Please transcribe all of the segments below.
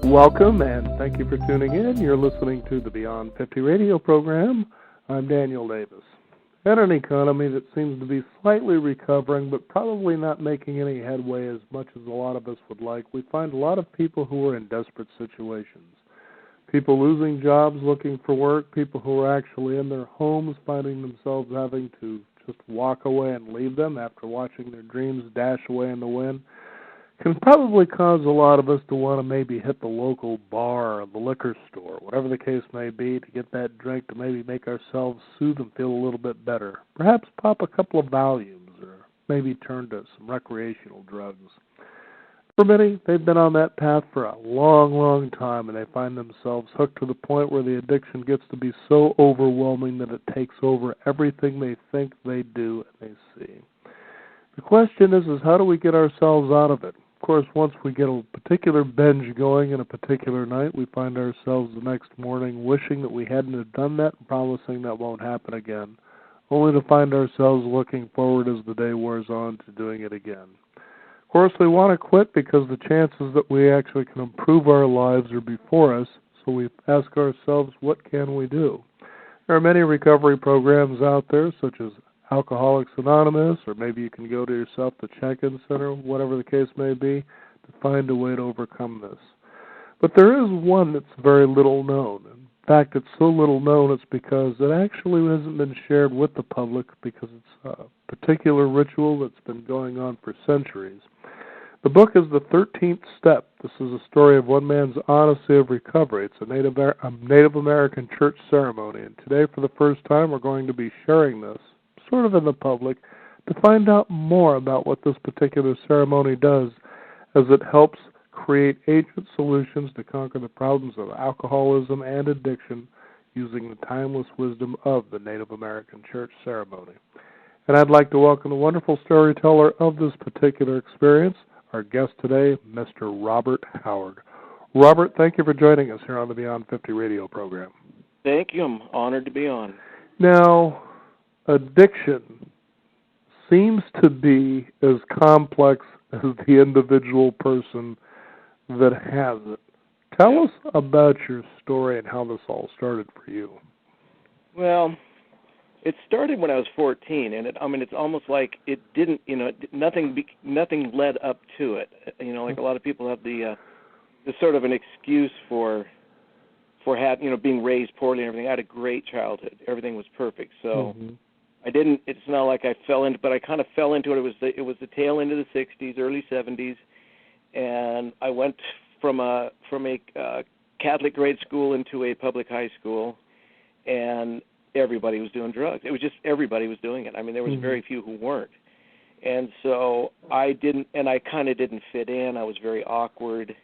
Welcome, and thank you for tuning in. You're listening to the Beyond 50 radio program. I'm Daniel Davis. In an economy that seems to be slightly recovering, but probably not making any headway as much as a lot of us would like, we find a lot of people who are in desperate situations. People losing jobs, looking for work, people who are actually in their homes finding themselves having to just walk away and leave them after watching their dreams dash away in the wind. Can probably cause a lot of us to want to maybe hit the local bar or the liquor store, whatever the case may be, to get that drink to maybe make ourselves soothe and feel a little bit better. Perhaps pop a couple of Valiums or maybe turn to some recreational drugs. For many, they've been on that path for a long, long time, and they find themselves hooked to the point where the addiction gets to be so overwhelming that it takes over everything they think they do and they see. The question is how do we get ourselves out of it? Of course, once we get a particular binge going in a particular night, we find ourselves the next morning wishing that we hadn't have done that and promising that won't happen again, only to find ourselves looking forward as the day wears on to doing it again. Of course, we want to quit because the chances that we actually can improve our lives are before us, so we ask ourselves, what can we do? There are many recovery programs out there, such as Alcoholics Anonymous, or maybe you can go to yourself the check-in center, whatever the case may be, to find a way to overcome this. But there is one that's very little known. In fact, it's so little known it's because it actually hasn't been shared with the public because it's a particular ritual that's been going on for centuries. The book is the 13th Step. This is a story of one man's odyssey of recovery. It's a Native American church ceremony, and today for the first time we're going to be sharing this sort of in the public, to find out more about what this particular ceremony does as it helps create ancient solutions to conquer the problems of alcoholism and addiction using the timeless wisdom of the Native American church ceremony. And I'd like to welcome the wonderful storyteller of this particular experience, our guest today, Mr. Robert Hayward. Robert, thank you for joining us here on the Beyond 50 radio program. Thank you. I'm honored to be on. Now, addiction seems to be as complex as the individual person that has it. Tell us about your story and how this all started for you. Well, it started when I was 14, and it's almost like it didn't, nothing led up to it. Like a lot of people have the sort of an excuse for being raised poorly and everything. I had a great childhood. Everything was perfect. So it's not like I fell into, but I kind of fell into it. It was the tail end of the 60s, early 70s, and I went from a Catholic grade school into a public high school, and everybody was doing drugs. It was just everybody was doing it. I mean, there was very few who weren't. And so I kind of didn't fit in. I was very awkward.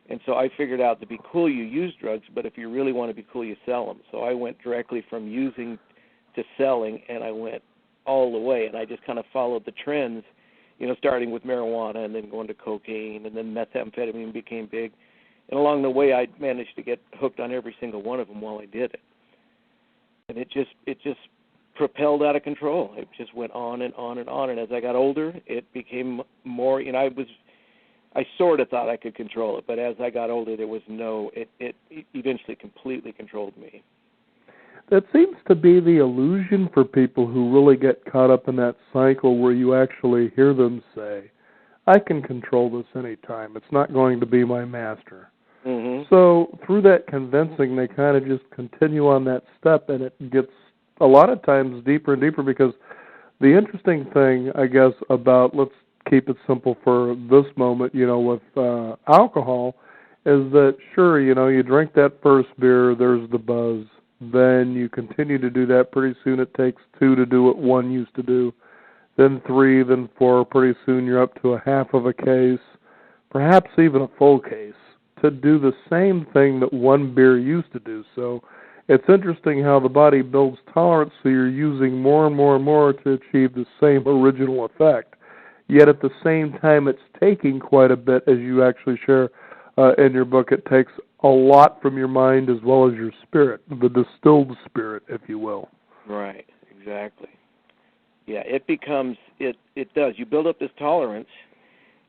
And so I figured out to be cool, you use drugs, but if you really want to be cool, you sell them. So I went directly from using to selling, and I went all the way. And I just kind of followed the trends, starting with marijuana and then going to cocaine, and then methamphetamine became big. And along the way, I managed to get hooked on every single one of them while I did it. And it just propelled out of control. It just went on and on and on. And as I got older, it became more, I sort of thought I could control it, but as I got older, there was it eventually completely controlled me. That seems to be the illusion for people who really get caught up in that cycle where you actually hear them say, I can control this anytime. It's not going to be my master. So through that convincing, they kind of just continue on that step, and it gets a lot of times deeper and deeper because the interesting thing, I guess, about, let's keep it simple for this moment, with alcohol, is that, sure, you drink that first beer, there's the buzz. Then you continue to do that. Pretty soon it takes 2 to do what 1 used to do. Then 3, then 4. Pretty soon you're up to a half of a case, perhaps even a full case, to do the same thing that 1 beer used to do. So it's interesting how the body builds tolerance, so you're using more and more and more to achieve the same original effect. Yet at the same time, it's taking quite a bit, as you actually share in your book. It takes a lot from your mind as well as your spirit, the distilled spirit, if you will. Right, exactly. Yeah, it does. You build up this tolerance,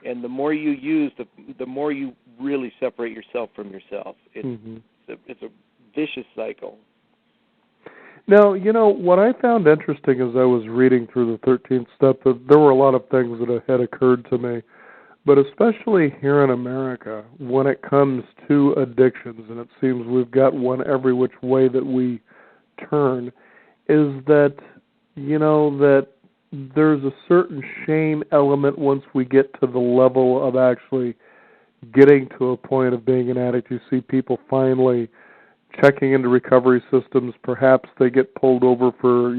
And the more you use, the more you really separate yourself from yourself. It's a vicious cycle. Now, what I found interesting as I was reading through the 13th step, that there were a lot of things that had occurred to me, but especially here in America, when it comes to addictions, and it seems we've got one every which way that we turn, is that, that there's a certain shame element once we get to the level of actually getting to a point of being an addict. You see people finally checking into recovery systems. Perhaps they get pulled over for,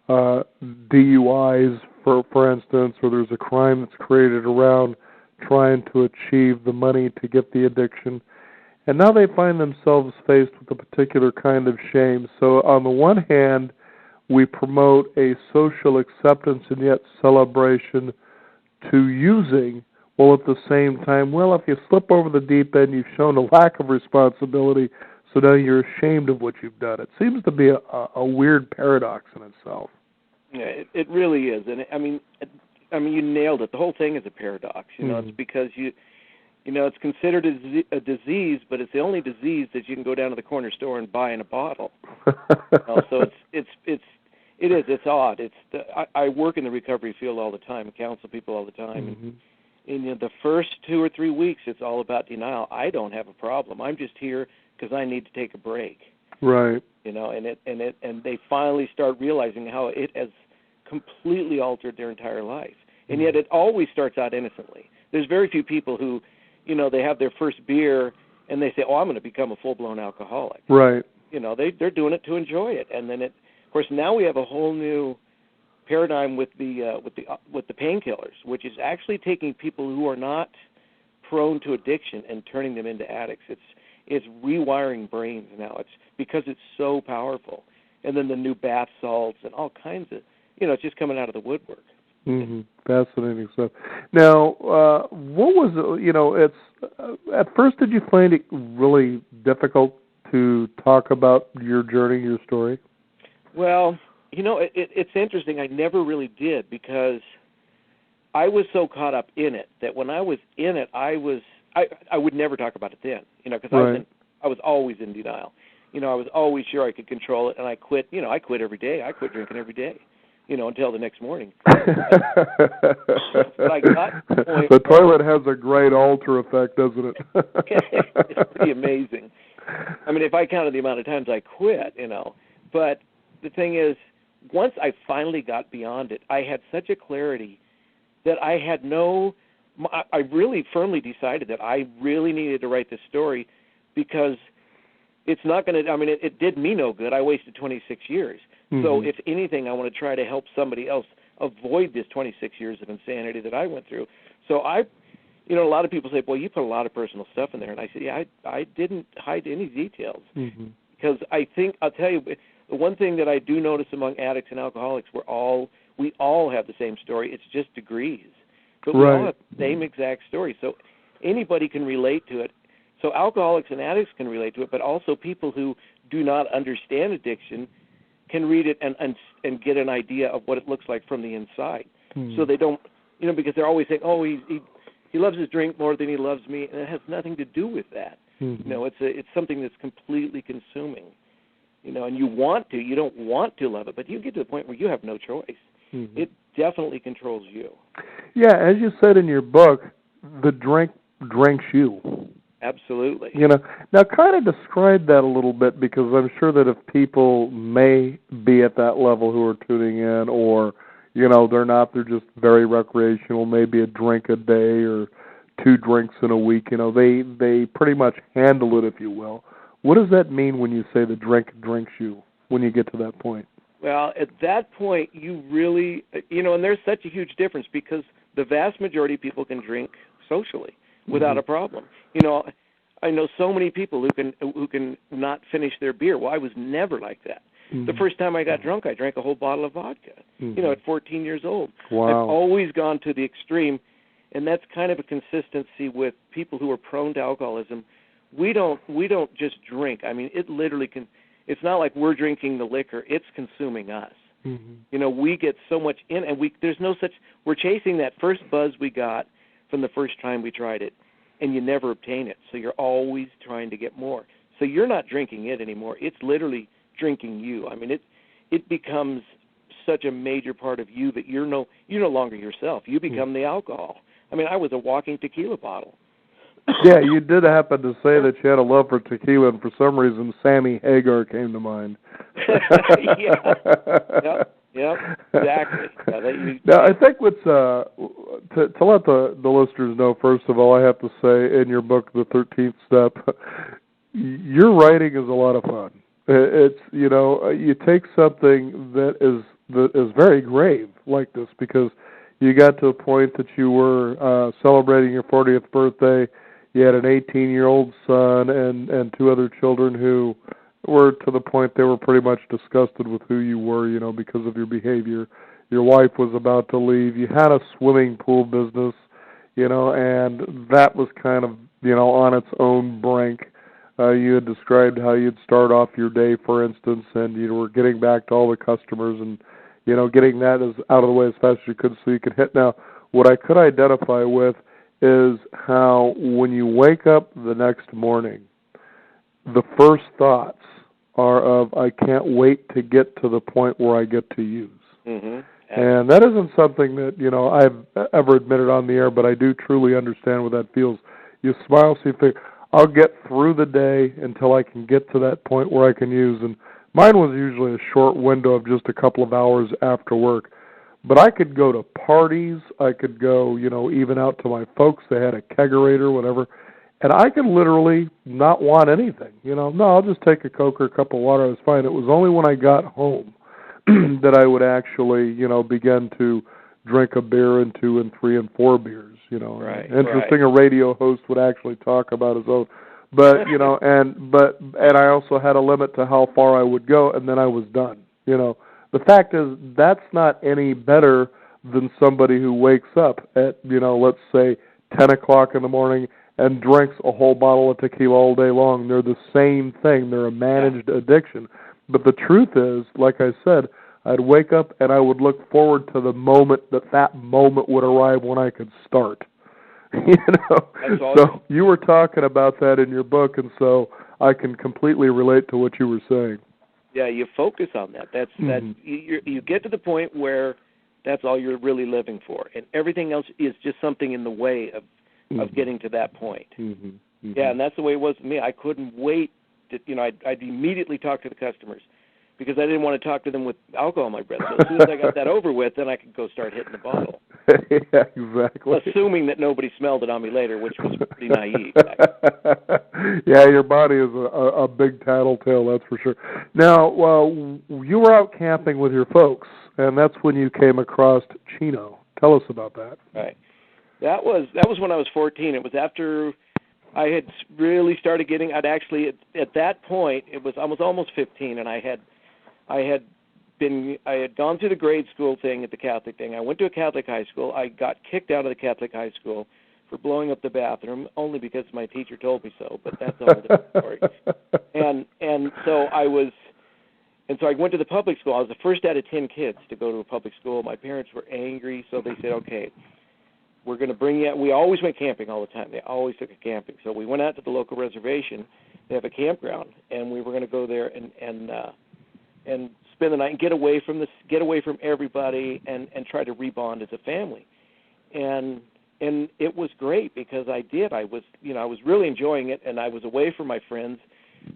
DUIs, for instance, or there's a crime that's created around trying to achieve the money to get the addiction. And now they find themselves faced with a particular kind of shame. So on the one hand, we promote a social acceptance and yet celebration to using, while at the same time, well, if you slip over the deep end, you've shown a lack of responsibility, so now you're ashamed of what you've done. It seems to be a weird paradox in itself. Yeah, it really is. And I mean, you nailed it. The whole thing is a paradox. It's because it's considered a disease, but it's the only disease that you can go down to the corner store and buy in a bottle. So it's odd. I work in the recovery field all the time, counsel people all the time, and the first 2 or 3 weeks, it's all about denial. I don't have a problem. I'm just here because I need to take a break. Right. And they finally start realizing how it has completely altered their entire life. And yet it always starts out innocently. There's very few people who, they have their first beer and they say, "Oh, I'm going to become a full-blown alcoholic." Right. They're doing it to enjoy it. And then of course, now we have a whole new paradigm with the painkillers, which is actually taking people who are not prone to addiction and turning them into addicts. It's rewiring brains now. It's because it's so powerful. And then the new bath salts and all kinds of, it's just coming out of the woodwork. Fascinating stuff. Now, what was, it's, at first did you find it really difficult to talk about your journey, your story? Well, it's interesting. I never really did, because I was so caught up in it that when I was in it, I would never talk about it then, because I was always in denial. I was always sure I could control it, and I quit. I quit every day. I quit drinking every day, until the next morning. But I got to the point. The toilet has a great alter effect, doesn't it? It's pretty amazing. I mean, if I counted the amount of times I quit, But the thing is, once I finally got beyond it, I had such a clarity that I really firmly decided that I really needed to write this story, because it's not going to, it did me no good. I wasted 26 years. So if anything, I want to try to help somebody else avoid this 26 years of insanity that I went through. So a lot of people say, well, you put a lot of personal stuff in there. And I said, yeah, I didn't hide any details. Because I think, I'll tell you, the one thing that I do notice among addicts and alcoholics, we all have the same story. It's just degrees. But we all have the same exact story. So anybody can relate to it. So alcoholics and addicts can relate to it, but also people who do not understand addiction can read it and get an idea of what it looks like from the inside. So they don't, because they're always saying, oh, he loves his drink more than he loves me, and it has nothing to do with that. It's something that's completely consuming. And you don't want to love it, but you get to the point where you have no choice. It definitely controls you. Yeah, as you said in your book, the drink drinks you. Absolutely. Now kind of describe that a little bit, because I'm sure that if people may be at that level who are tuning in, or, they're not, they're just very recreational, maybe a drink a day or 2 drinks in a week, they pretty much handle it, if you will. What does that mean when you say the drink drinks you, when you get to that point? Well, at that point, you really, and there's such a huge difference, because the vast majority of people can drink socially without a problem. I know so many people who can not finish their beer. Well, I was never like that. The first time I got drunk, I drank a whole bottle of vodka, at 14 years old. Wow. I've always gone to the extreme, and that's kind of a consistency with people who are prone to alcoholism. We don't just drink. It literally can. It's not like we're drinking the liquor; it's consuming us. We get so much in, and there's no such. We're chasing that first buzz we got from the first time we tried it, and you never obtain it. So you're always trying to get more. So you're not drinking it anymore. It's literally drinking you. I mean, it becomes such a major part of you that you're no longer yourself. You become the alcohol. I mean, I was a walking tequila bottle. Yeah, you did happen to say that you had a love for tequila, and for some reason, Sammy Hagar came to mind. Yeah. Yep, exactly. Now, I think what's to let the listeners know, first of all, I have to say, in your book, The 13th Step, your writing is a lot of fun. It's, you take something that is very grave like this, because you got to a point that you were celebrating your 40th birthday. You had an 18-year-old son and two other children who were to the point they were pretty much disgusted with who you were, because of your behavior. Your wife was about to leave. You had a swimming pool business, and that was kind of, on its own brink. You had described how you'd start off your day, for instance, and you were getting back to all the customers and, getting that out of the way as fast as you could so you could hit. Now, what I could identify with is how when you wake up the next morning, the first thoughts are of, I can't wait to get to the point where I get to use. Mm-hmm. And that isn't something that, I've ever admitted on the air, but I do truly understand what that feels. You smile, so you think, I'll get through the day until I can get to that point where I can use. And mine was usually a short window of just a couple of hours after work. But I could go to parties. I could go, even out to my folks. They had a kegerator, whatever. And I could literally not want anything. No, I'll just take a Coke or a cup of water. It was fine. It was only when I got home that I would actually, begin to drink a beer and 2 and 3 and 4 beers. Right, Interesting. right. A radio host would actually talk about his own. But, and I also had a limit to how far I would go, and then I was done. The fact is, that's not any better than somebody who wakes up at, let's say 10 o'clock in the morning and drinks a whole bottle of tequila all day long. They're the same thing. They're a managed addiction. But the truth is, like I said, I'd wake up and I would look forward to the moment that moment would arrive when I could start. That's awesome. So you were talking about that in your book, and so I can completely relate to what you were saying. Yeah, you focus on that. That's you get to the point where that's all you're really living for, and everything else is just something in the way of getting to that point. Mm-hmm. Mm-hmm. Yeah, and that's the way it was with me. I couldn't wait to, I'd immediately talk to the customers because I didn't want to talk to them with alcohol in my breath. So as soon as I got that over with, then I could go start hitting the bottle. Yeah, exactly. Assuming that nobody smelled it on me later, which was pretty naive. Yeah, your body is a big tattletale, that's for sure. Now, you were out camping with your folks, and that's when you came across Chino. Tell us about that. Right. That was when I was 14. It was after I had really started getting. I'd actually at that point I was almost 15, and I had gone through the grade school thing at the Catholic thing. I went to a Catholic high school. I got kicked out of the Catholic high school for blowing up the bathroom, only because my teacher told me so. But that's a whole different story. And so I went to the public school. I was the first out of 10 kids to go to a public school. My parents were angry, so they said, "Okay, we're going to bring you." We always went camping all the time. They always took us camping. So we went out to the local reservation. They have a campground, and we were going to go there and spend the night and get away from everybody and try to rebond as a family. And it was great because I was really enjoying it, and I was away from my friends,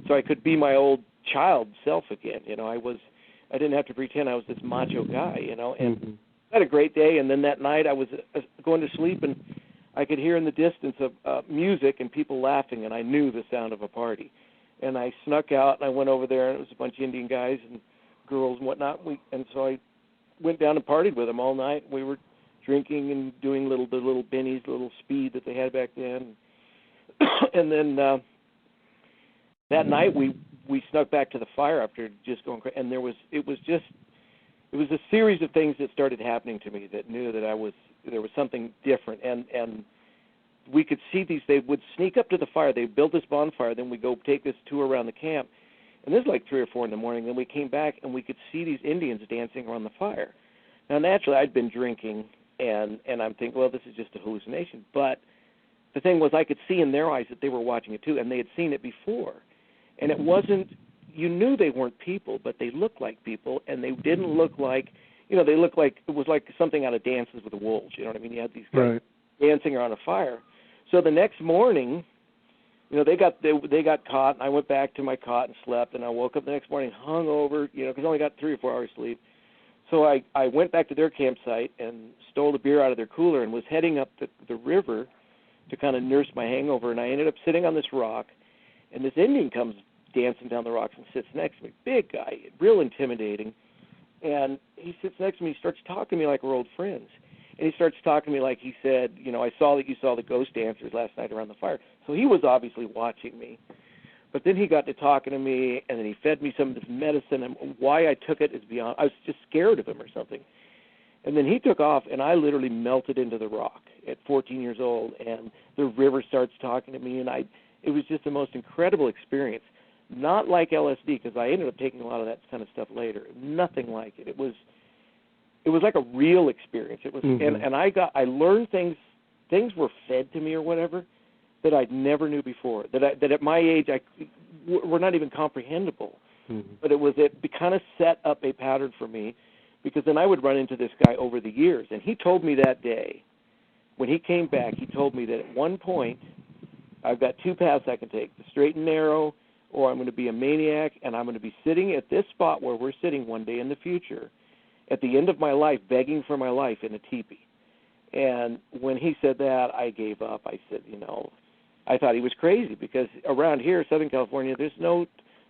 so I could be my old child self again. I didn't have to pretend I was this macho guy, and I had a great day. And then that night I was going to sleep, and I could hear in the distance of music and people laughing, and I knew the sound of a party. And I snuck out, and I went over there, and it was a bunch of Indian guys and girls and whatnot. And so I went down and partied with them all night. We were drinking and doing the little bennies, little speed that they had back then. And then that night we snuck back to the fire after just going crazy. And it was a series of things that started happening to me that knew that there was something different. And we could see these. They would sneak up to the fire. They built this bonfire. Then we go take this tour around the camp. And this is like 3 or 4 in the morning. Then we came back, and we could see these Indians dancing around the fire. Now, naturally, I'd been drinking and I'm thinking, well, this is just a hallucination. But the thing was, I could see in their eyes that they were watching it too, and they had seen it before. And it wasn't, you knew they weren't people, but they looked like people, and they didn't look like, they looked like, it was like something out of Dances with the Wolves, you know what I mean? You had these guys dancing around a fire. So the next morning, they got caught, and I went back to my cot and slept, and I woke up the next morning hungover, because I only got 3 or 4 hours sleep. So I went back to their campsite and stole the beer out of their cooler and was heading up the river to kind of nurse my hangover, and I ended up sitting on this rock, and this Indian comes dancing down the rocks and sits next to me. Big guy, real intimidating. And he sits next to me, he starts talking to me like we're old friends. And he starts talking to me like he said, I saw that you saw the ghost dancers last night around the fire. So he was obviously watching me. But then he got to talking to me, and then he fed me some of this medicine, and why I took it is beyond, I was just scared of him or something. And then he took off, and I literally melted into the rock at 14 years old, and the river starts talking to me, and it was just the most incredible experience. Not like LSD, because I ended up taking a lot of that kind of stuff later. Nothing like it. It was like a real experience. It was, and I learned things were fed to me or whatever that I never knew before. That at my age were not even comprehensible. But it kind of set up a pattern for me, because then I would run into this guy over the years, and he told me that day when he came back. He told me that at one point I've got 2 paths I can take: the straight and narrow, or I'm going to be a maniac, and I'm going to be sitting at this spot where we're sitting one day in the future, at the end of my life, begging for my life in a teepee. And when he said that, I gave up. I said, I thought he was crazy, because around here, Southern California,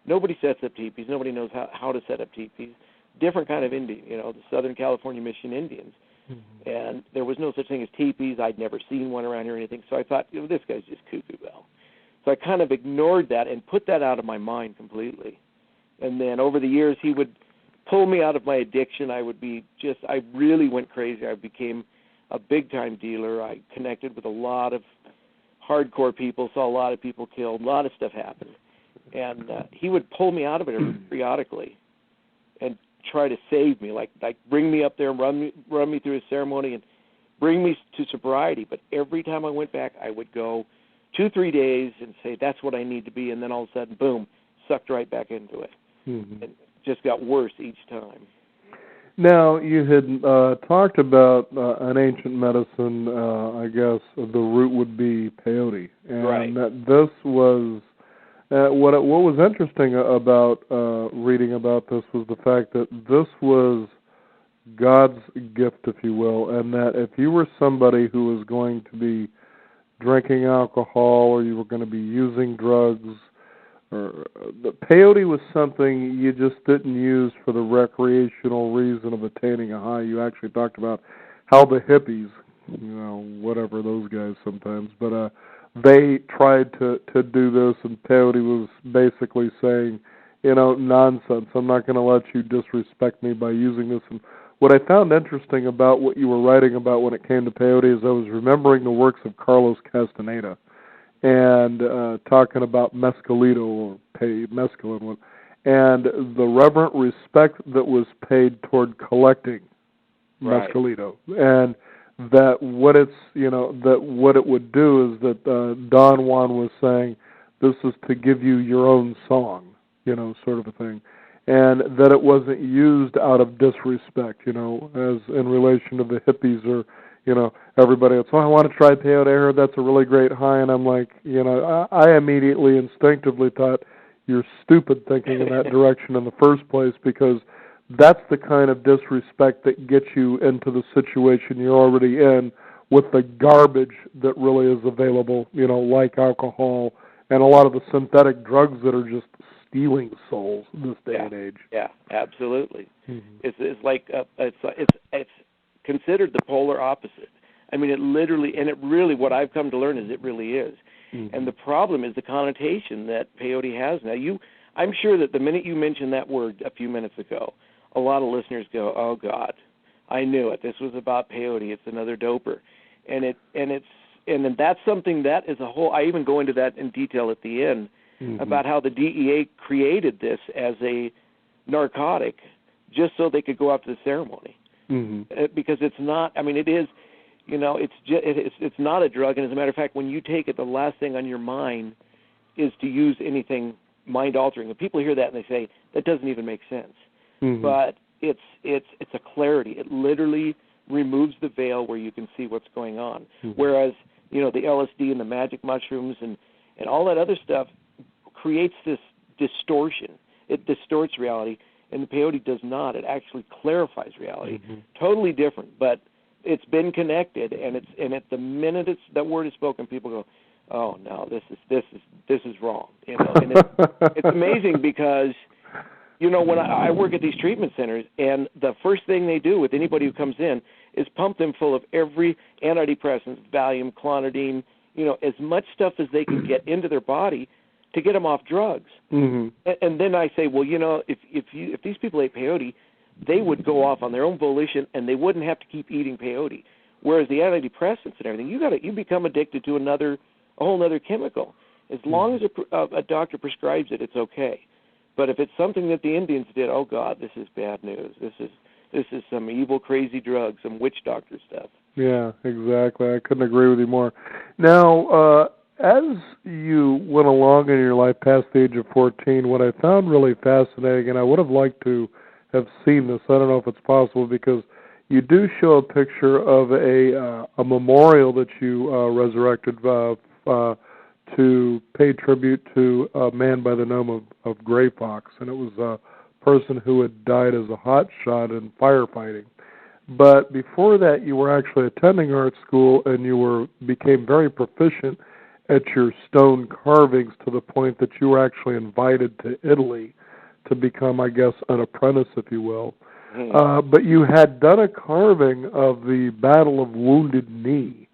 nobody sets up teepees. Nobody knows how to set up teepees. Different kind of Indian, the Southern California Mission Indians. And there was no such thing as teepees. I'd never seen one around here or anything. So I thought, this guy's just cuckoo bell. So I kind of ignored that and put that out of my mind completely. And then over the years, he would pull me out of my addiction. I really went crazy. I became a big-time dealer. I connected with a lot of hardcore people, saw a lot of people killed, a lot of stuff happened. And he would pull me out of it periodically and try to save me, like bring me up there and run me through a ceremony and bring me to sobriety. But every time I went back, I would go 2-3 days and say, that's what I need to be, and then all of a sudden, boom, sucked right back into it. And just got worse each time. Now, you had talked about an ancient medicine, I guess the root would be peyote. And that this was, what was interesting about reading about this was the fact that this was God's gift, if you will, and that if you were somebody who was going to be drinking alcohol or you were going to be using drugs, or the peyote was something you just didn't use for the recreational reason of attaining a high. You actually talked about how the hippies, whatever those guys sometimes, but they tried to do this, and peyote was basically saying, nonsense. I'm not going to let you disrespect me by using this. And what I found interesting about what you were writing about when it came to peyote is I was remembering the works of Carlos Castaneda, and talking about mescalito or mescaline, and the reverent respect that was paid toward collecting mescalito, and that what it's that what it would do is that Don Juan was saying, this is to give you your own song, sort of a thing, and that it wasn't used out of disrespect, as in relation to the hippies or everybody else. I want to try peyote. I heard that's a really great high, and I'm like, I immediately, instinctively thought, you're stupid thinking in that direction in the first place, because that's the kind of disrespect that gets you into the situation you're already in with the garbage that really is available, like alcohol and a lot of the synthetic drugs that are just stealing souls this day and age. Yeah, absolutely. It's like it's considered the polar opposite. I mean, it really, what I've come to learn is it really is. And the problem is the connotation that peyote has now. I'm sure that the minute you mentioned that word a few minutes ago, a lot of listeners go, "Oh God, I knew it. This was about peyote. It's another doper," and then that's something that is a whole. I even go into that in detail at the end about how the DEA created this as a narcotic just so they could go out to the ceremony. because it's not. I mean, it is. It's not a drug, and as a matter of fact, when you take it, the last thing on your mind is to use anything mind-altering. And people hear that and they say that doesn't even make sense. But it's a clarity. It literally removes the veil where you can see what's going on. Whereas the LSD and the magic mushrooms and all that other stuff creates this distortion. It distorts reality, and the peyote does not. It actually clarifies reality. Totally different, but it's been connected, and at the minute that word is spoken, people go, "Oh no, this is wrong." And it's amazing because when I work at these treatment centers, and the first thing they do with anybody who comes in is pump them full of every antidepressant, Valium, Clonidine, as much stuff as they can get into their body to get them off drugs. And then I say, well, if these people ate peyote, they would go off on their own volition, and they wouldn't have to keep eating peyote. Whereas the antidepressants and everything, you become addicted to a whole other chemical. As long as a doctor prescribes it, it's okay. But if it's something that the Indians did, oh God, this is bad news. This is some evil, crazy drug, some witch doctor stuff. Yeah, exactly. I couldn't agree with you more. Now, as you went along in your life past the age of 14, what I found really fascinating, and I would have liked to have seen this, I don't know if it's possible, because you do show a picture of a memorial that you resurrected to pay tribute to a man by the name of Gray Fox, and it was a person who had died as a hotshot in firefighting. But before that, you were actually attending art school, and you became very proficient at your stone carvings to the point that you were actually invited to Italy to become, I guess, an apprentice, if you will. But you had done a carving of the Battle of Wounded Knee,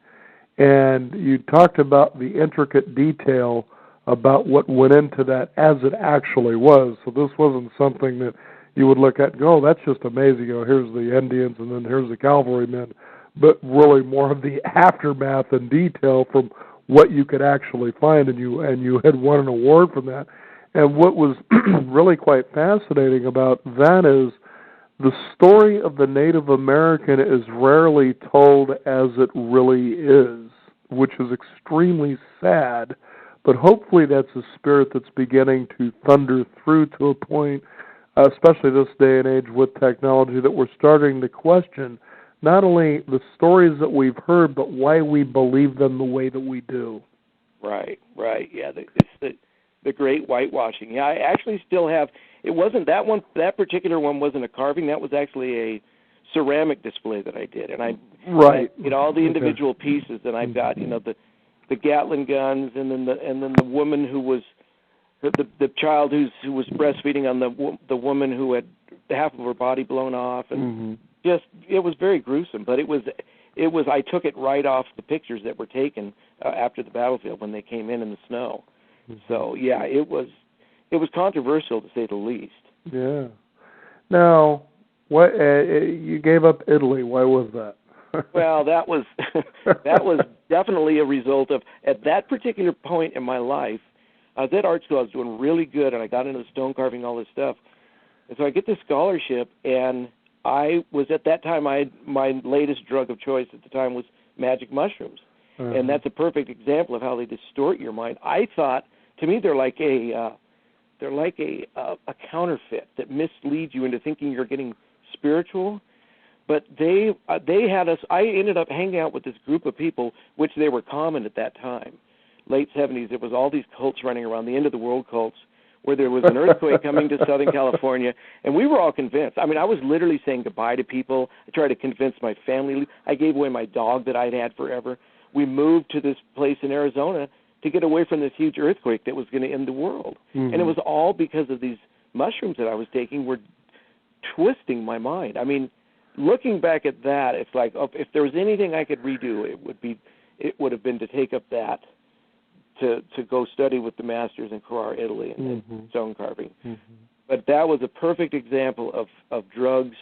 and you talked about the intricate detail about what went into that as it actually was. So this wasn't something that you would look at and go, oh, that's just amazing. Here's the Indians and then here's the cavalrymen, but really more of the aftermath and detail from what you could actually find, and you had won an award from that. And what was really quite fascinating about that is the story of the Native American is rarely told as it really is, which is extremely sad, but hopefully that's a spirit that's beginning to thunder through to a point, especially this day and age with technology, that we're starting to question not only the stories that we've heard, but why we believe them the way that we do. Right, yeah, it's the great whitewashing. Yeah, I actually still have. It wasn't that one. That particular one wasn't a carving. That was actually a ceramic display that I did, and I all the individual pieces. And I've got the Gatling guns, and then the woman who was the child who was breastfeeding on the woman who had half of her body blown off, and just it was very gruesome. But it was I took it right off the pictures that were taken after the battlefield when they came in the snow. So yeah, it was controversial to say the least. Yeah. Now, what you gave up Italy? Why was that? Well, that was definitely a result of, at that particular point in my life, I was at art school. I was doing really good, and I got into stone carving, all this stuff. And so I get this scholarship, and I was at that time. My latest drug of choice at the time was magic mushrooms, and that's a perfect example of how they distort your mind. I thought, to me, they're like a counterfeit that misleads you into thinking you're getting spiritual. But they had us. I ended up hanging out with this group of people, which they were common at that time, late 70s. It was all these cults running around, the end of the world cults, where there was an earthquake coming to Southern California, and we were all convinced. I mean, I was literally saying goodbye to people. I tried to convince my family. I gave away my dog that I'd had forever. We moved to this place in Arizona to get away from this huge earthquake that was going to end the world. And it was all because of these mushrooms that I was taking were twisting my mind. I mean, looking back at that, it's like, if there was anything I could redo, it would have been to take up that, to go study with the masters in Carrara, Italy, and stone carving. But that was a perfect example of drugs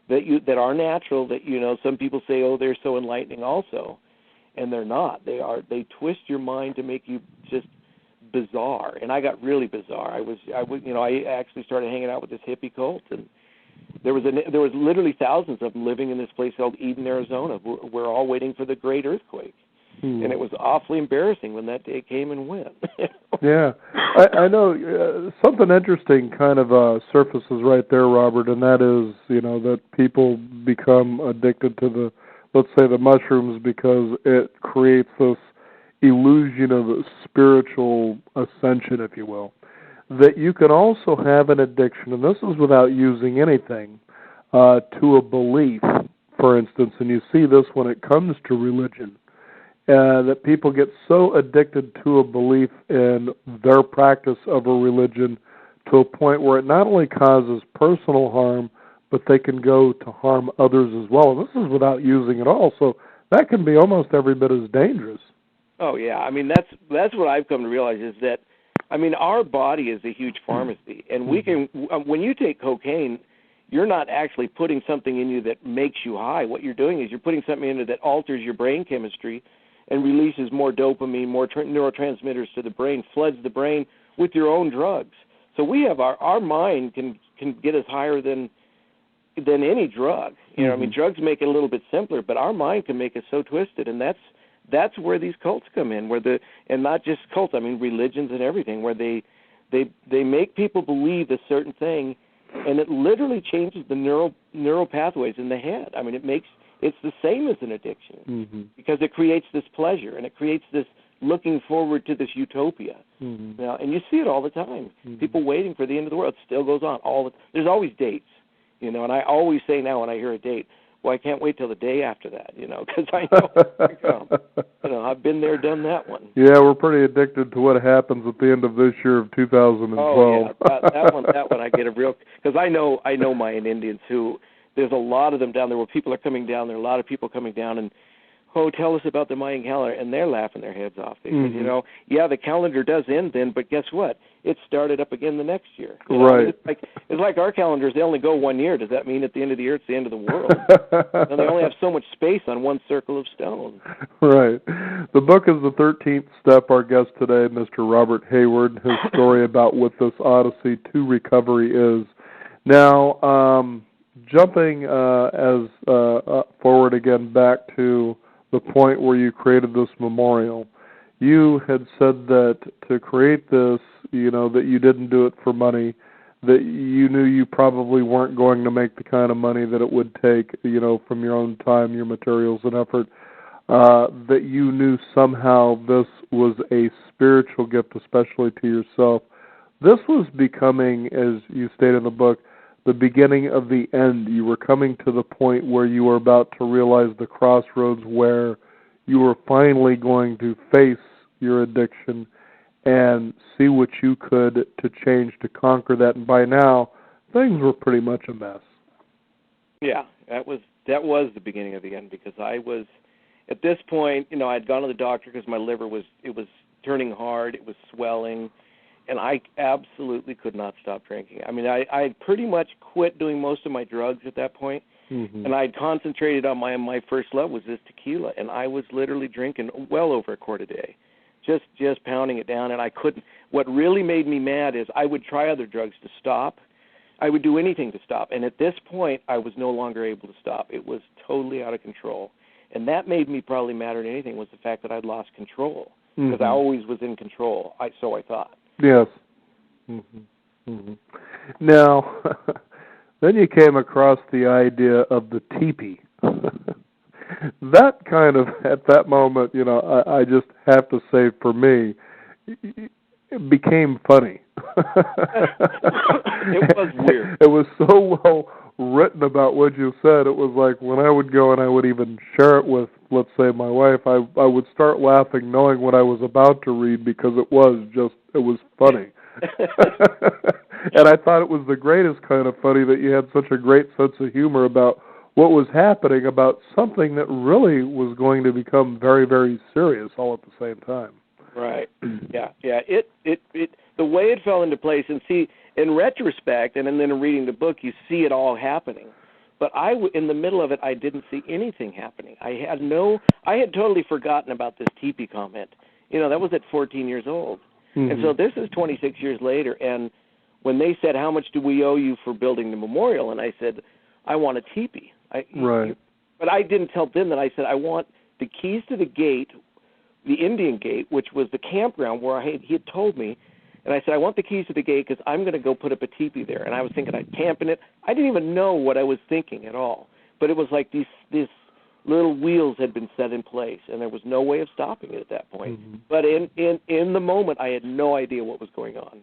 that are natural. That some people say, oh, they're so enlightening, also, and they're not. They twist your mind to make you just bizarre. And I got really bizarre. I actually started hanging out with this hippie cult, and There was literally thousands of them living in this place called Eden, Arizona. We're all waiting for the great earthquake. And it was awfully embarrassing when that day came and went. Yeah. I know something interesting kind of surfaces right there, Robert, and that is, that people become addicted to let's say the mushrooms because it creates this illusion of spiritual ascension, if you will. That you can also have an addiction, and this is without using anything, to a belief, for instance, and you see this when it comes to religion. That people get so addicted to a belief in their practice of a religion to a point where it not only causes personal harm, but they can go to harm others as well. And this is without using it all, so that can be almost every bit as dangerous. Oh, yeah. I mean, that's what I've come to realize is that, I mean, our body is a huge pharmacy, and we can, when you take cocaine, you're not actually putting something in you that makes you high. What you're doing is you're putting something in you that alters your brain chemistry and releases more dopamine, more neurotransmitters to the brain, floods the brain with your own drugs. So we have our mind can get us higher than any drug. I mean, drugs make it a little bit simpler, but our mind can make us so twisted, and that's where these cults come in, and not just cults, I mean religions and everything, where they make people believe a certain thing, and it literally changes the neural pathways in the head. I mean, it's the same as an addiction because it creates this pleasure and it creates this looking forward to this utopia. Now, and you see it all the time. People waiting for the end of the world. It still goes on. There's always dates, and I always say now when I hear a date, well, I can't wait till the day after that, because I know I've been there, done that one. Yeah, we're pretty addicted to what happens at the end of this year of 2012. Oh yeah, that one I get a real, because I know Mayan Indians who. There's a lot of them down there where people are coming down. There are a lot of people coming down and, tell us about the Mayan calendar. And they're laughing their heads off. They said, yeah, the calendar does end then, but guess what? It started up again the next year. Right. It's like our calendars, they only go 1 year. Does that mean at the end of the year it's the end of the world? And they only have so much space on one circle of stone. Right. The book is The 13th Step. Our guest today, Mr. Robert Hayward, his story about what this Odyssey to recovery is. Now, jumping forward again back to the point where you created this memorial, you had said that to create this, that you didn't do it for money, that you knew you probably weren't going to make the kind of money that it would take, from your own time, your materials and effort, that you knew somehow this was a spiritual gift, especially to yourself. This was becoming, as you state in the book, the beginning of the end. You were coming to the point where you were about to realize the crossroads where you were finally going to face your addiction and see what you could to change to conquer that. And by now, things were pretty much a mess. Yeah, that was the beginning of the end, because I was, at this point, I had gone to the doctor because my liver was turning hard, it was swelling, and I absolutely could not stop drinking. I mean, I pretty much quit doing most of my drugs at that point, and I had concentrated on my first love was this tequila, and I was literally drinking well over a quart a day, just pounding it down, and I couldn't. What really made me mad is I would try other drugs to stop. I would do anything to stop, and at this point, I was no longer able to stop. It was totally out of control, and that made me probably madder than anything was the fact that I'd lost control, because I always was in control, so I thought. Yes. Now, then you came across the idea of the teepee. That kind of, at that moment, I just have to say for me, it became funny. It was weird. It was so well written about what you said. It was like when I would go and I would even share it with, let's say, my wife, I would start laughing knowing what I was about to read because it was funny. And I thought it was the greatest kind of funny that you had such a great sense of humor about what was happening, about something that really was going to become very, very serious all at the same time. Right. Yeah. It the way it fell into place, and see, in retrospect, and then in reading the book, you see it all happening. But in the middle of it, I didn't see anything happening. I had totally forgotten about this teepee comment. That was at 14 years old. And so this is 26 years later, and when they said, how much do we owe you for building the memorial? And I said, I want a teepee. Right. But I didn't tell them that. I said, I want the keys to the gate, the Indian gate, which was the campground where he had told me. And I said, I want the keys to the gate because I'm going to go put up a teepee there. And I was thinking I'd camp in it. I didn't even know what I was thinking at all. But it was like these little wheels had been set in place, and there was no way of stopping it at that point. Mm-hmm. But in the moment, I had no idea what was going on.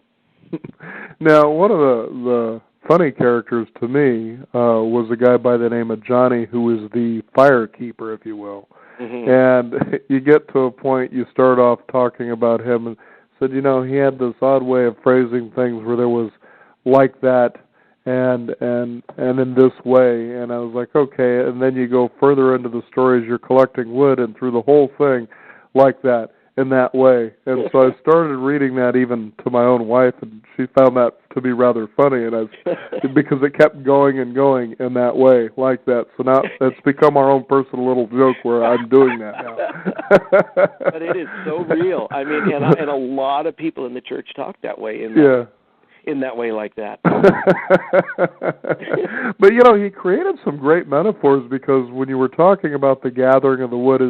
Now, one of the funny characters to me was a guy by the name of Johnny, who was the firekeeper, if you will. Mm-hmm. And you get to a point, you start off talking about him and said, he had this odd way of phrasing things where there was like that and in this way. And I was like, okay. And then you go further into the story as you're collecting wood, and through the whole thing, like that, in that way. And so I started reading that even to my own wife, and she found that to be rather funny, and because it kept going and going in that way, like that. So now it's become our own personal little joke where I'm doing that now. But it is so real. I mean, and a lot of people in the church talk that way. In that way, like that. But he created some great metaphors, because when you were talking about the gathering of the wood,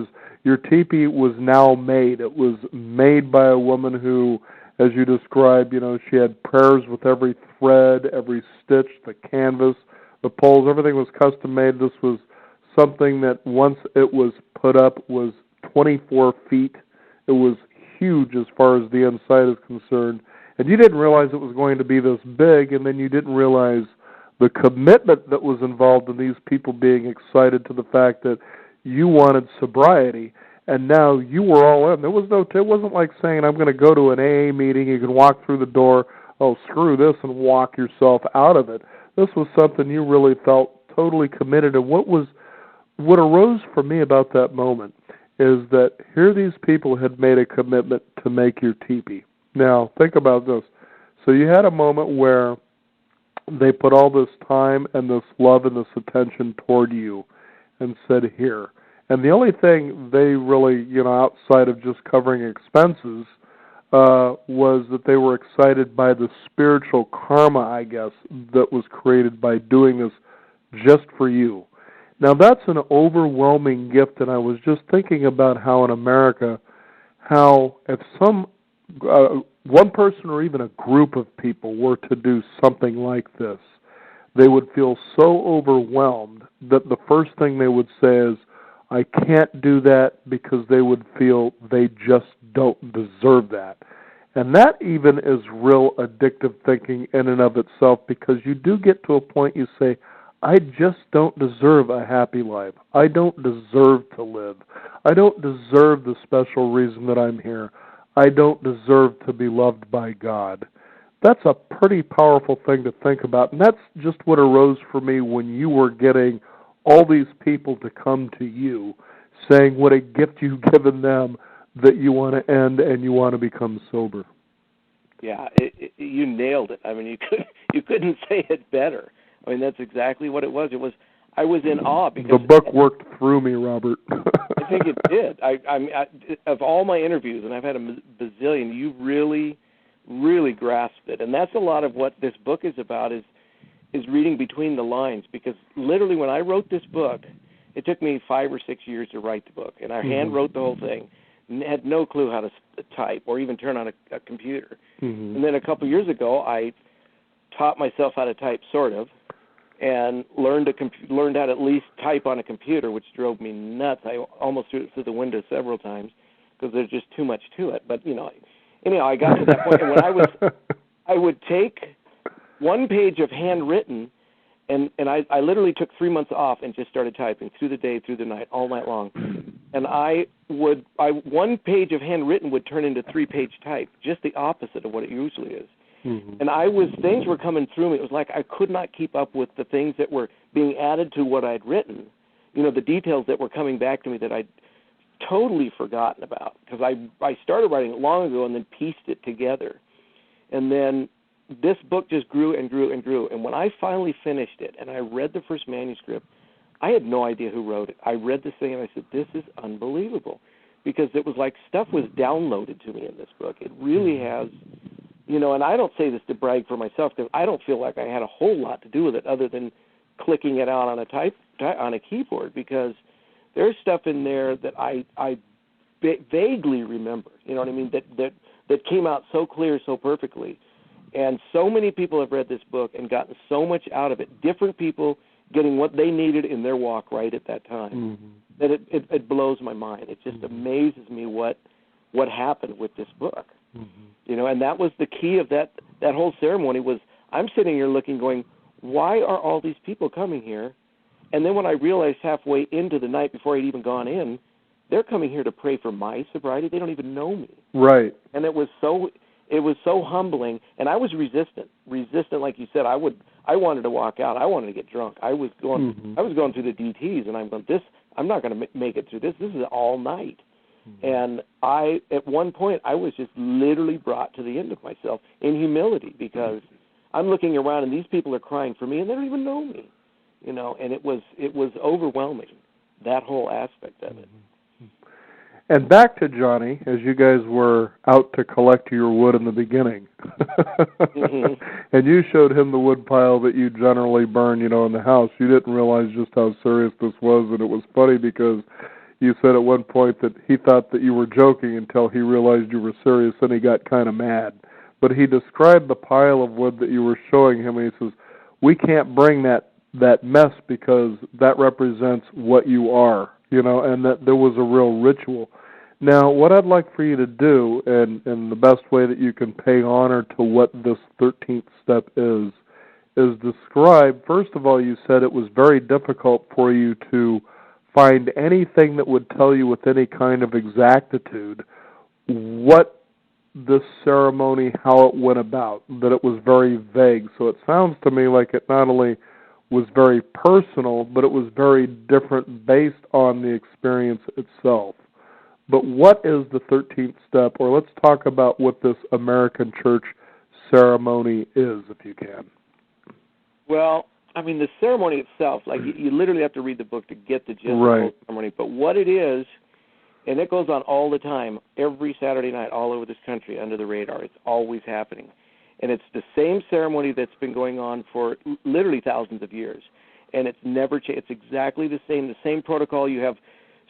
your teepee was now made. It was made by a woman who, as you described, she had prayers with every thread, every stitch, the canvas, the poles, everything was custom made. This was something that once it was put up was 24 feet. It was huge as far as the inside is concerned. And you didn't realize it was going to be this big, and then you didn't realize the commitment that was involved in these people being excited to the fact that you wanted sobriety, and now you were all in. It wasn't like saying, I'm going to go to an AA meeting, you can walk through the door, oh, screw this, and walk yourself out of it. This was something you really felt totally committed. And what arose for me about that moment is that here these people had made a commitment to make your teepee. Now, think about this. So you had a moment where they put all this time and this love and this attention toward you and said, here. And the only thing they really, outside of just covering expenses, was that they were excited by the spiritual karma, I guess, that was created by doing this just for you. Now, that's an overwhelming gift, and I was just thinking about how in America, if one person or even a group of people were to do something like this, they would feel so overwhelmed that the first thing they would say is, I can't do that, because they would feel they just don't deserve that. And that even is real addictive thinking in and of itself, because you do get to a point you say, I just don't deserve a happy life. I don't deserve to live. I don't deserve the special reason that I'm here. I don't deserve to be loved by God. That's a pretty powerful thing to think about, and that's just what arose for me when you were getting all these people to come to you, saying what a gift you've given them, that you want to end and you want to become sober. Yeah, you nailed it. I mean, you couldn't say it better. I mean, that's exactly what it was. I was in awe because the book worked through me, Robert. I think it did. I of all my interviews, and I've had a bazillion, you really, really grasped it, and that's a lot of what this book is about. Is reading between the lines, because literally when I wrote this book, it took me 5 or 6 years to write the book, and I hand wrote the whole thing, had no clue how to type or even turn on a computer. Mm-hmm. And then a couple years ago, I taught myself how to type, sort of, and learned how to at least type on a computer, which drove me nuts. I almost threw it through the window several times because there's just too much to it. But anyhow, I got to that point, and when I would take one page of handwritten, and I literally took 3 months off and just started typing through the day, through the night, all night long. And one page of handwritten would turn into 3-page type, just the opposite of what it usually is. Mm-hmm. And things were coming through me. It was like I could not keep up with the things that were being added to what I'd written, the details that were coming back to me that I'd totally forgotten about, because I started writing it long ago and then pieced it together. And then this book just grew and grew and grew. And when I finally finished it and I read the first manuscript, I had no idea who wrote it. I read this thing and I said, this is unbelievable, because it was like stuff was downloaded to me in this book. It really has You know, and I don't say this to brag for myself because I don't feel like I had a whole lot to do with it other than clicking it out on a keyboard, because there's stuff in there that I vaguely remember. You know what I mean? That came out so clear, so perfectly. And so many people have read this book and gotten so much out of it. Different people getting what they needed in their walk right at that time. That it blows my mind. It just amazes me what happened with this book. You know, and that was the key of that whole ceremony. Was I'm sitting here looking, going, why are all these people coming here? And then when I realized halfway into the night, before I'd even gone in, they're coming here to pray for my sobriety. They don't even know me. Right. And it was so humbling, and I was resistant, like you said. I wanted to walk out. I wanted to get drunk. I was going through the DTs, and I'm going, I'm not going to make it through this. This is all night. And at one point, I was just literally brought to the end of myself in humility, because I'm looking around and these people are crying for me and they don't even know me, you know, and it was overwhelming, that whole aspect of it. And back to Johnny, as you guys were out to collect your wood in the beginning, and you showed him the wood pile that you generally burn, you know, in the house. You didn't realize just how serious this was, and it was funny because you said at one point that he thought that you were joking until he realized you were serious, and he got kind of mad. But he described the pile of wood that you were showing him, and he says, we can't bring that mess because that represents what you are, you know, and that there was a real ritual. Now, what I'd like for you to do, and the best way that you can pay honor to what this 13th step is describe, first of all, you said it was very difficult for you to find anything that would tell you with any kind of exactitude what this ceremony, how it went about, that it was very vague. So it sounds to me like it not only was very personal, but it was very different based on the experience itself. But what is the 13th step, or let's talk about what this American church ceremony is, if you can. Well, I mean, the ceremony itself, like you literally have to read the book to get the gist of the whole ceremony. But what it is, and it goes on all the time, every Saturday night all over this country under the radar. It's always happening. And it's the same ceremony that's been going on for literally thousands of years. And it's never changed. It's exactly the same protocol. You have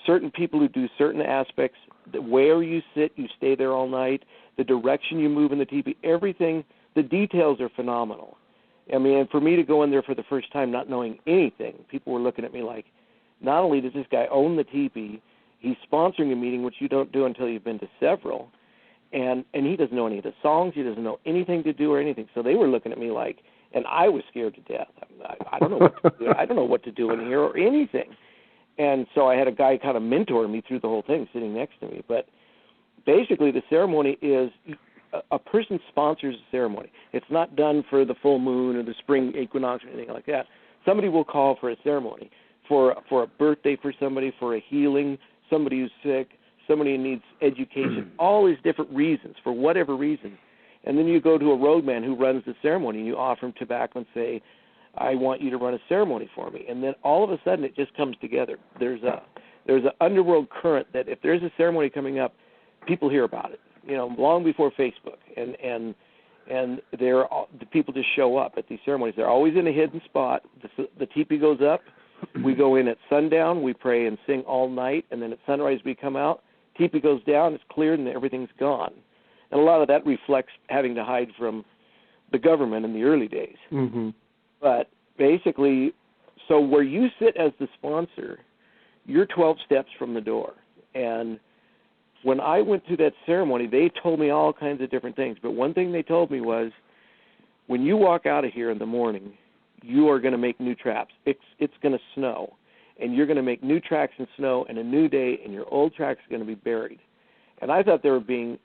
certain people who do certain aspects. Where you sit, you stay there all night. The direction you move in the teepee, everything, the details are phenomenal. I mean, and for me to go in there for the first time not knowing anything, people were looking at me like, not only does this guy own the teepee, he's sponsoring a meeting, which you don't do until you've been to several, and he doesn't know any of the songs, he doesn't know anything to do or anything. So they were looking at me like, and I was scared to death. I don't know what to do. I don't know what to do in here or anything. And so I had a guy kind of mentor me through the whole thing, sitting next to me. But basically the ceremony is a person sponsors a ceremony. It's not done for the full moon or the spring equinox or anything like that. Somebody will call for a ceremony, for a birthday for somebody, for a healing, somebody who's sick, somebody who needs education, all these different reasons, for whatever reason. And then you go to a roadman who runs the ceremony, and you offer him tobacco and say, I want you to run a ceremony for me. And then all of a sudden it just comes together. There's an underworld current that if there's a ceremony coming up, people hear about it, you know, long before Facebook. And the people just show up at these ceremonies. They're always in a hidden spot. The teepee goes up. We go in at sundown. We pray and sing all night. And then at sunrise we come out. Teepee goes down. It's cleared and everything's gone. And a lot of that reflects having to hide from the government in the early days. Mm-hmm. But basically, so where you sit as the sponsor, you're 12 steps from the door. And when I went through that ceremony, they told me all kinds of different things. But one thing they told me was, when you walk out of here in the morning, you are going to make new tracks. It's going to snow. And you're going to make new tracks in snow and a new day, and your old tracks are going to be buried. And I thought they were being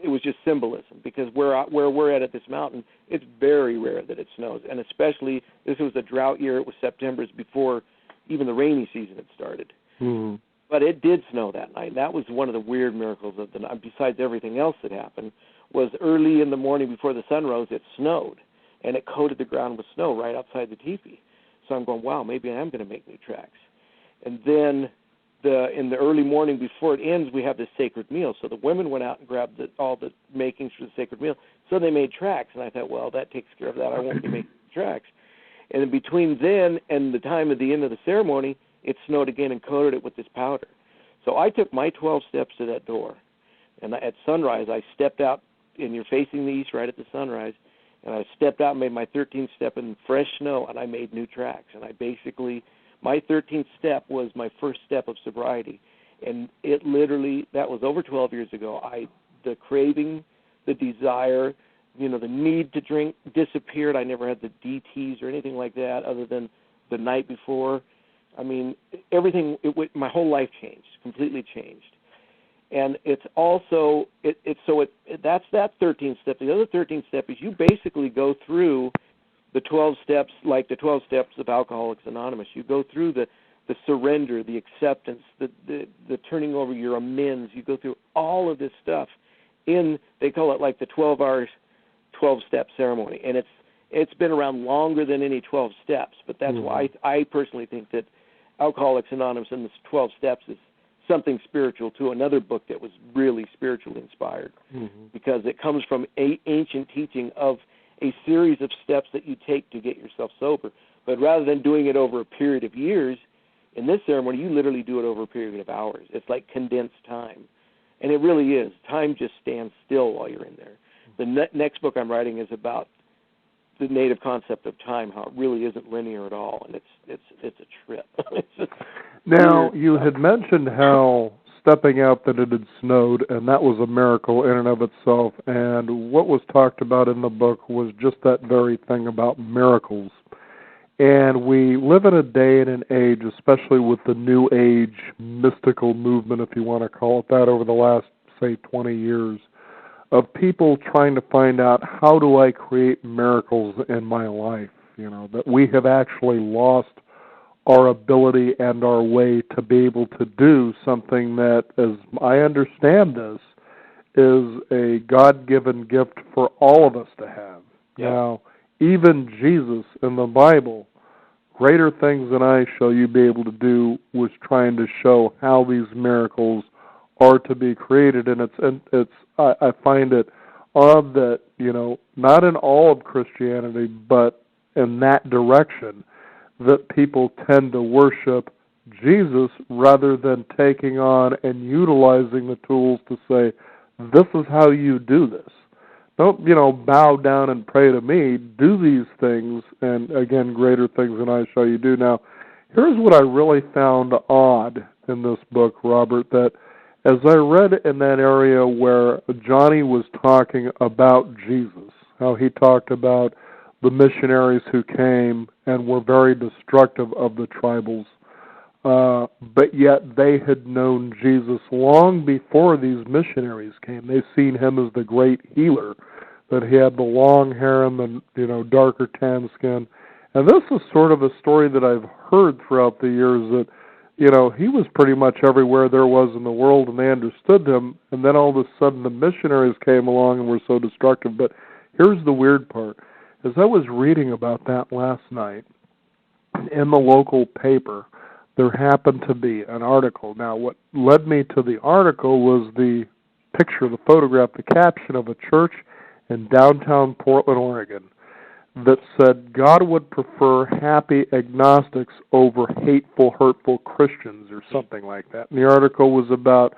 it was just symbolism, because where we're at this mountain, it's very rare that it snows. And especially, this was a drought year. It was September, before even the rainy season had started. Mm-hmm. But it did snow that night. That was one of the weird miracles of the night, besides everything else that happened, was early in the morning before the sun rose, it snowed. And it coated the ground with snow right outside the teepee. So I'm going, wow, maybe I am going to make new tracks. And then in the early morning before it ends, we have this sacred meal. So the women went out and grabbed all the makings for the sacred meal. So they made tracks, and I thought, well, that takes care of that. I won't be making tracks. And then between then and the time of the end of the ceremony, it snowed again and coated it with this powder. So I took my 12 steps to that door, and at sunrise I stepped out, and you're facing the east right at the sunrise, and I stepped out and made my 13th step in fresh snow, and I made new tracks. And I basically, my 13th step was my first step of sobriety, and it literally, that was over 12 years ago. The craving, the desire, the need to drink disappeared. I never had the DTs or anything like that other than the night before. I mean, everything, my whole life changed, completely changed. And it's also, that's that 13th step. The other 13th step is you basically go through the 12 steps, like the 12 steps of Alcoholics Anonymous. You go through the surrender, the acceptance, the turning over your amends. You go through all of this stuff they call it like the 12-hour 12-step ceremony. And it's been around longer than any 12 steps, but that's why I personally think that Alcoholics Anonymous and the 12 steps is something spiritual to another book that was really spiritually inspired, because it comes from ancient teaching of a series of steps that you take to get yourself sober. But rather than doing it over a period of years, in this ceremony, you literally do it over a period of hours. It's like condensed time. And it really is. Time just stands still while you're in there. The next book I'm writing is about the native concept of time, how it really isn't linear at all, and it's a trip. Now, you had mentioned how stepping out that it had snowed, and that was a miracle in and of itself, and what was talked about in the book was just that very thing about miracles. And we live in a day and an age, especially with the New Age mystical movement, if you want to call it that, over the last, say, 20 years, of people trying to find out, how do I create miracles in my life? That we have actually lost our ability and our way to be able to do something that, as I understand this, is a God-given gift for all of us to have. Yeah. Now, even Jesus in the Bible, greater things than I shall you be able to do, was trying to show how these miracles are to be created, and I find it odd that, not in all of Christianity, but in that direction, that people tend to worship Jesus rather than taking on and utilizing the tools to say, this is how you do this. Don't, bow down and pray to me. Do these things, and again, greater things than I shall you do. Now, here's what I really found odd in this book, Robert, that as I read in that area where Johnny was talking about Jesus, how he talked about the missionaries who came and were very destructive of the tribals, but yet they had known Jesus long before these missionaries came. They've seen him as the great healer, that he had the long hair and the darker tan skin. And this is sort of a story that I've heard throughout the years, that he was pretty much everywhere there was in the world, and they understood him, and then all of a sudden the missionaries came along and were so destructive. But here's the weird part. As I was reading about that last night, in the local paper, there happened to be an article. Now, what led me to the article was the picture, the photograph, the caption of a church in downtown Portland, Oregon, that said, God would prefer happy agnostics over hateful, hurtful Christians, or something like that. And the article was about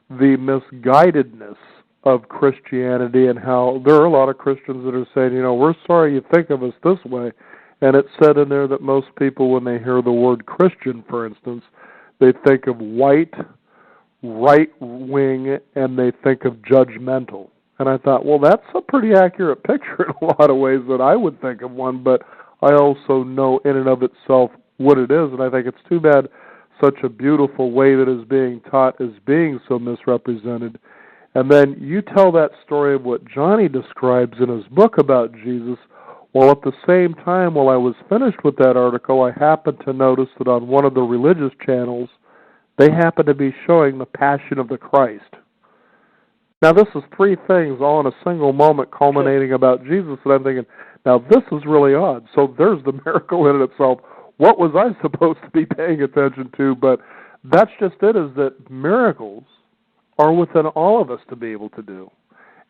the misguidedness of Christianity and how there are a lot of Christians that are saying, we're sorry you think of us this way. And it said in there that most people, when they hear the word Christian, for instance, they think of white, right-wing, and they think of judgmental. And I thought, well, that's a pretty accurate picture in a lot of ways that I would think of one, but I also know in and of itself what it is, and I think it's too bad such a beautiful way that is being taught is being so misrepresented. And then you tell that story of what Johnny describes in his book about Jesus, while at the same time, while I was finished with that article, I happened to notice that on one of the religious channels, they happened to be showing the Passion of the Christ. Now, this is three things all in a single moment culminating about Jesus, and I'm thinking, now this is really odd. So there's the miracle in itself. What was I supposed to be paying attention to? But that's just it, is that miracles are within all of us to be able to do.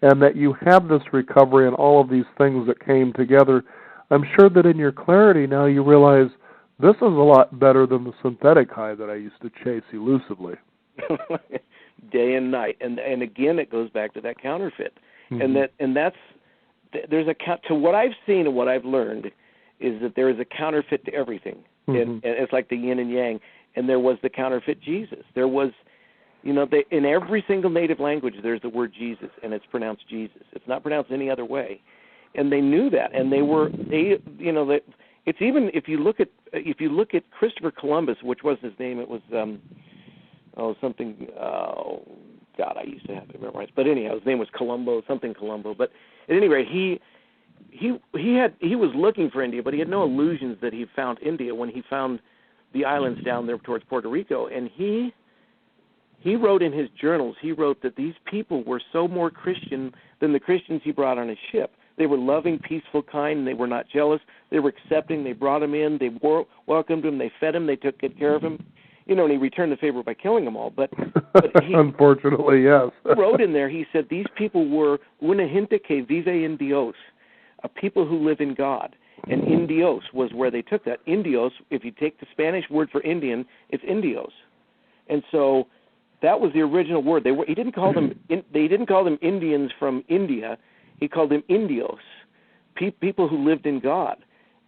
And that you have this recovery and all of these things that came together. I'm sure that in your clarity now you realize this is a lot better than the synthetic high that I used to chase elusively. Day and night. And again, it goes back to that counterfeit. And that's there's to what I've seen and what I've learned is that there is a counterfeit to everything. And it's like the yin and yang. And there was the counterfeit Jesus. There was, in every single native language, there's the word Jesus, and it's pronounced Jesus. It's not pronounced any other way. And they knew that, and it's even if you look at Christopher Columbus, which was his name, it was God, I used to have it memorized. But anyhow, his name was Colombo. But at any rate, he was looking for India, but he had no illusions that he found India when he found the islands down there towards Puerto Rico. And he wrote in his journals, he wrote that these people were so more Christian than the Christians he brought on his ship. They were loving, peaceful, kind, and they were not jealous. They were accepting. They brought him in. They welcomed him. They fed him. They took good care of him. And he returned the favor by killing them all. But he, unfortunately, yes. wrote in there, he said, these people were una gente que vive en Dios, a people who live in God. And indios was where they took that. Indios, if you take the Spanish word for Indian, it's indios. And so that was the original word. They didn't call them Indians from India. He called them indios, people who lived in God.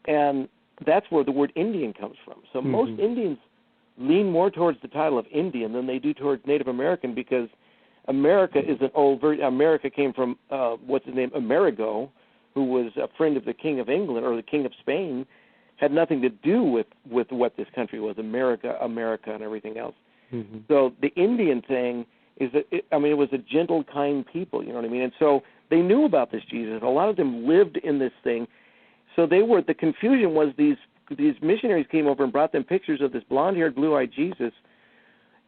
And that's where the word Indian comes from. So most Indians lean more towards the title of Indian than they do towards Native American, because America is an old America came from, Amerigo, who was a friend of the King of England or the King of Spain, had nothing to do with what this country was, America, and everything else. So the Indian thing is that, it was a gentle, kind people, you know what I mean? And so they knew about this Jesus. A lot of them lived in this thing. So the confusion was these missionaries came over and brought them pictures of this blonde-haired, blue-eyed Jesus,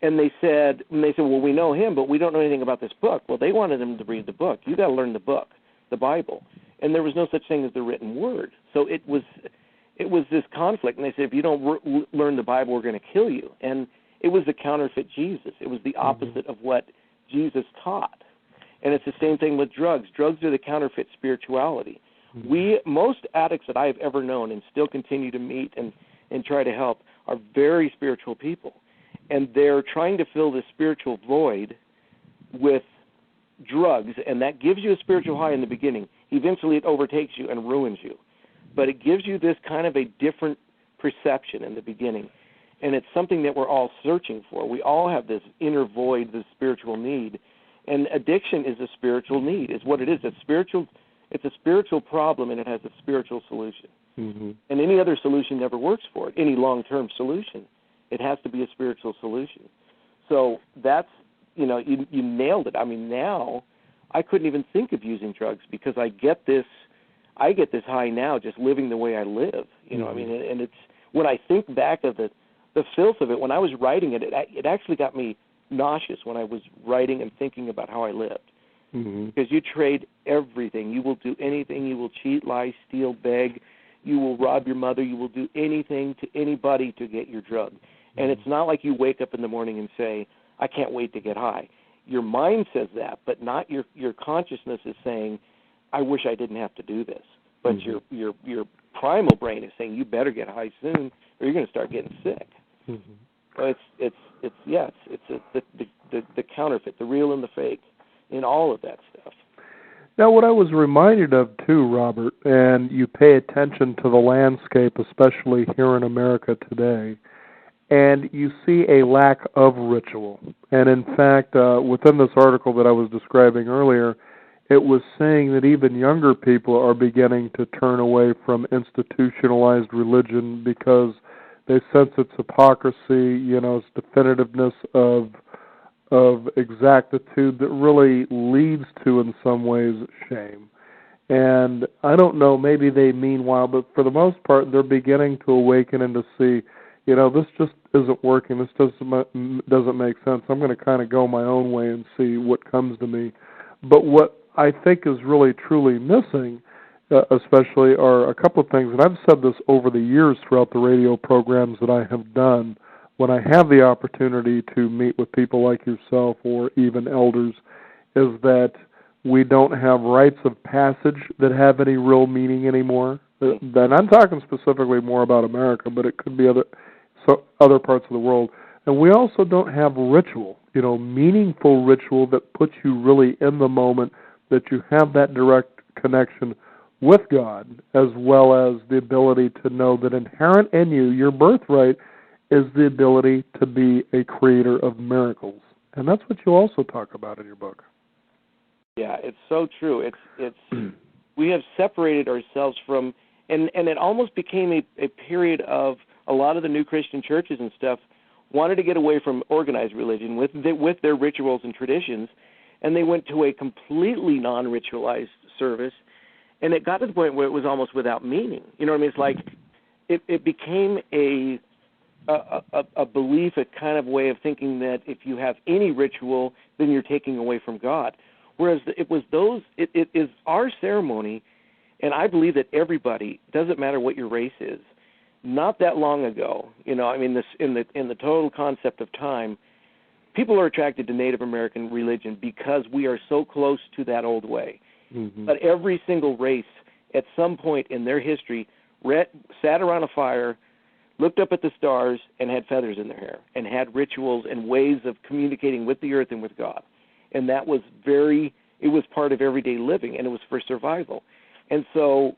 and they said, well, we know him, but we don't know anything about this book. Well, they wanted them to read the book. You got to learn the book, the Bible. And there was no such thing as the written word. So it was this conflict, and they said, if you don't learn the Bible, we're going to kill you. And it was the counterfeit Jesus. It was the opposite of what Jesus taught. And it's the same thing with drugs. Drugs are the counterfeit spirituality. Most addicts that I have ever known and still continue to meet and try to help are very spiritual people. And they're trying to fill this spiritual void with drugs, and that gives you a spiritual high in the beginning. Eventually it overtakes you and ruins you. But it gives you this kind of a different perception in the beginning. And it's something that we're all searching for. We all have this inner void, this spiritual need. And addiction is a spiritual need, is what it is. It's a spiritual problem, and it has a spiritual solution. And any other solution never works for it, any long-term solution. It has to be a spiritual solution. So that's, you nailed it. Now I couldn't even think of using drugs because I get this high now just living the way I live. And it's, when I think back of the filth of it, when I was writing it, it actually got me nauseous when I was writing and thinking about how I lived. Because you trade everything. You will do anything. You will cheat, lie, steal, beg. You will rob your mother. You will do anything to anybody to get your drug. And it's not like you wake up in the morning and say, I can't wait to get high. Your mind says that, but not your consciousness is saying, I wish I didn't have to do this. But your primal brain is saying, you better get high soon or you're going to start getting sick. So it's the counterfeit, the real and the fake, in all of that stuff. Now, what I was reminded of, too, Robert, and you pay attention to the landscape, especially here in America today, and you see a lack of ritual. And, in fact, within this article that I was describing earlier, it was saying that even younger people are beginning to turn away from institutionalized religion because they sense its hypocrisy, its definitiveness of exactitude that really leads to, in some ways, shame. And I don't know, maybe they meanwhile, but for the most part, they're beginning to awaken and to see, this just isn't working. This doesn't make sense. I'm going to kind of go my own way and see what comes to me. But what I think is really, truly missing, especially, are a couple of things, and I've said this over the years throughout the radio programs that I have done when I have the opportunity to meet with people like yourself or even elders is that we don't have rites of passage that have any real meaning anymore. And I'm talking specifically more about America, but it could be other parts of the world. And we also don't have ritual, meaningful ritual that puts you really in the moment, that you have that direct connection with God, as well as the ability to know that inherent in you, your birthright, is the ability to be a creator of miracles. And that's what you also talk about in your book. Yeah, it's so true. It's we have separated ourselves from, and it almost became a period of a lot of the new Christian churches and stuff wanted to get away from organized religion with their rituals and traditions, and they went to a completely non-ritualized service, and it got to the point where it was almost without meaning. You know what I mean? It's like it became a belief, a kind of way of thinking that if you have any ritual, then you're taking away from God. Whereas it is our ceremony, and I believe that everybody, doesn't matter what your race is, not that long ago, in the total concept of time, people are attracted to Native American religion because we are so close to that old way. Mm-hmm. But every single race, at some point in their history, sat around a fire, looked up at the stars, and had feathers in their hair, and had rituals and ways of communicating with the earth and with God. And that was it was part of everyday living, and it was for survival. And so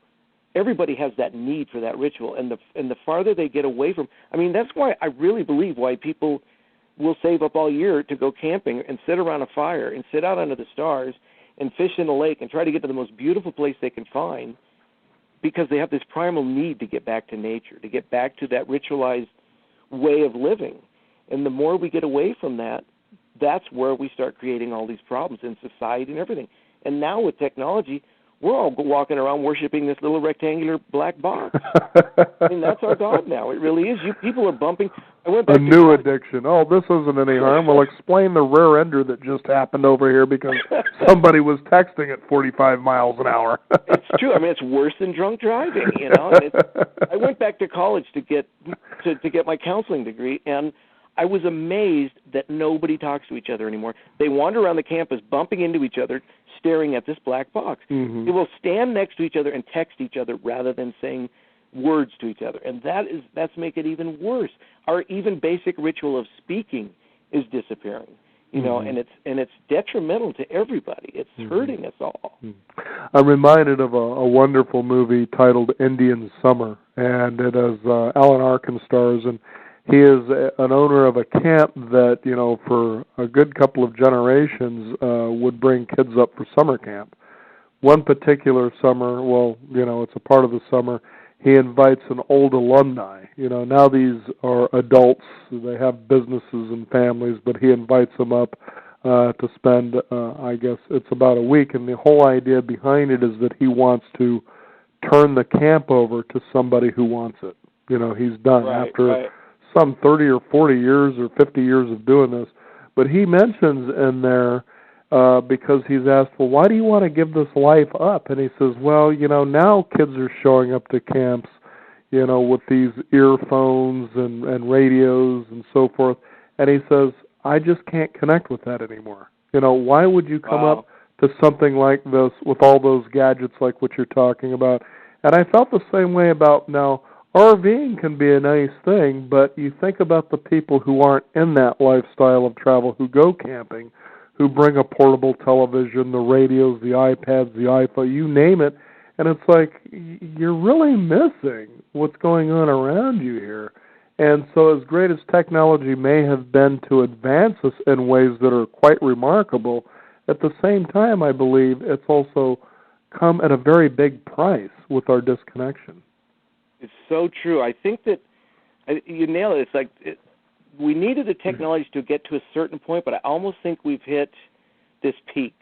everybody has that need for that ritual, and the farther they get away from, that's why I really believe why people will save up all year to go camping and sit around a fire and sit out under the stars and fish in a lake and try to get to the most beautiful place they can find, because they have this primal need to get back to nature, to get back to that ritualized way of living. And the more we get away from that, that's where we start creating all these problems in society and everything. And now with technology, we're all walking around worshiping this little rectangular black box. That's our God now. It really is. People are bumping. A new addiction. Oh, this isn't any harm. Well, explain the rear ender that just happened over here because somebody was texting at 45 miles an hour. It's true. It's worse than drunk driving. And I went back to college to get my counseling degree, and I was amazed that nobody talks to each other anymore. They wander around the campus bumping into each other, staring at this black box. Mm-hmm. They will stand next to each other and text each other rather than saying words to each other. And that's make it even worse. Our even basic ritual of speaking is disappearing. Mm-hmm. and it's detrimental to everybody. It's hurting us all. I'm reminded of a wonderful movie titled Indian Summer, and it has Alan Arkin stars, and he is an owner of a camp that, for a good couple of generations would bring kids up for summer camp. One particular summer, it's a part of the summer, he invites an old alumni. Now these are adults. They have businesses and families, but he invites them up to spend, I guess it's about a week. And the whole idea behind it is that he wants to turn the camp over to somebody who wants it. He's done after some 30 or 40 years or 50 years of doing this. But he mentions in there, because he's asked, well, why do you want to give this life up? And he says, well, now kids are showing up to camps, with these earphones and radios and so forth. And he says, I just can't connect with that anymore. Why would you come up to something like this with all those gadgets like what you're talking about? And I felt the same way about now. RVing can be a nice thing, but you think about the people who aren't in that lifestyle of travel, who go camping, who bring a portable television, the radios, the iPads, the iPhone, you name it, and it's like you're really missing what's going on around you here. And so as great as technology may have been to advance us in ways that are quite remarkable, at the same time, I believe it's also come at a very big price with our disconnection. It's so true. I think that you nailed it. It's like we needed the technology to get to a certain point, but I almost think we've hit this peak,